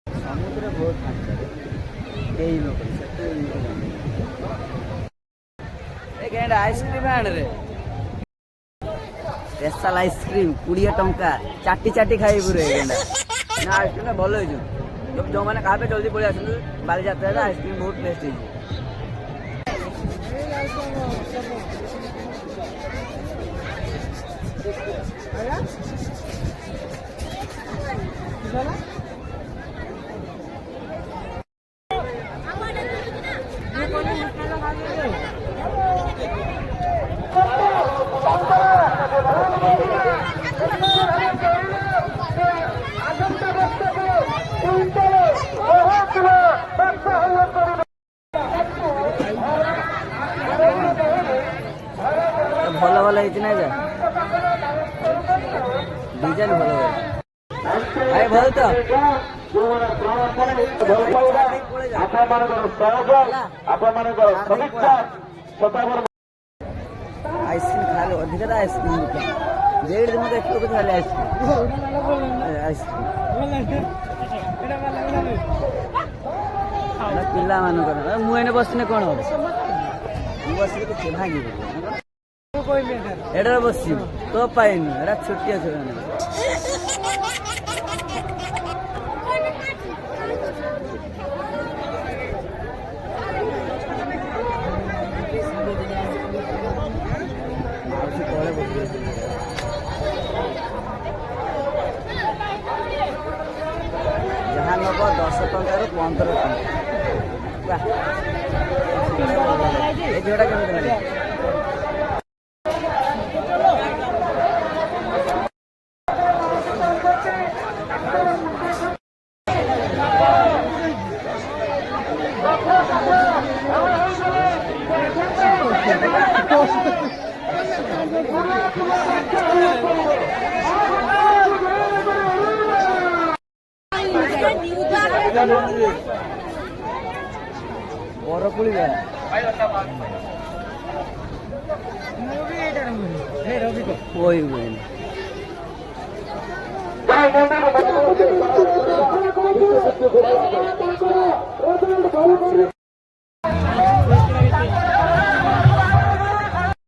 ସମୁଦ୍ର ବହୁତ ଶାନ୍ତ କେହି ନ କରି ଆଇସ୍କ୍ରିମ ଆଣରେ ସ୍ପେଶାଲ ଆଇସ୍କ୍ରିମ 20 ଟଙ୍କା ଚାଟି ଚାଟି ଖାଇବୁ ରେ ନା ଆଇସ୍କ୍ରିମ ଭଲ ହେଇଛୁ ଯୋଉମାନେ ଖାଇବେ ଜଲ୍ଦି ପଳେଇ ଆସନ୍ତୁ ବାଲିଯାତ୍ରାରେ ଆଇସ୍କ୍ରିମ ବହୁତ ଟେଷ୍ଟ ହେଇଛି। ଭଲ ଭଲ ହେଇଛି ନା ଯା ଡିଜାଇନ ଭଲ ଭାଇ ଭଲ ତ ଆଇସ୍କ୍ରିମ ଖାଇଲେ ଅଧିକା ଆଇସ୍କ୍ରିମ ଯେଠି ମତେ ଦେଖିବାକୁ ଖାଇଲେ ଆଇସ୍କ୍ରିମ ପିଲାମାନଙ୍କର ମୁଁ ଏନେ ବସିନେ କଣ ହବ ମୁଁ ବସିଲେ କିଛି ଭାଙ୍ଗିବି ଏଟାରେ ବସିବୁ ତୋ ପାଇନୁ ଏଟା ଛୋଟିଆ ଛୋଟ ଯାହା ନବ 10 ଟଙ୍କାରୁ 15 ଟଙ୍କା ଏ ଝିଅଟା କେମିତି ବରପୁଳି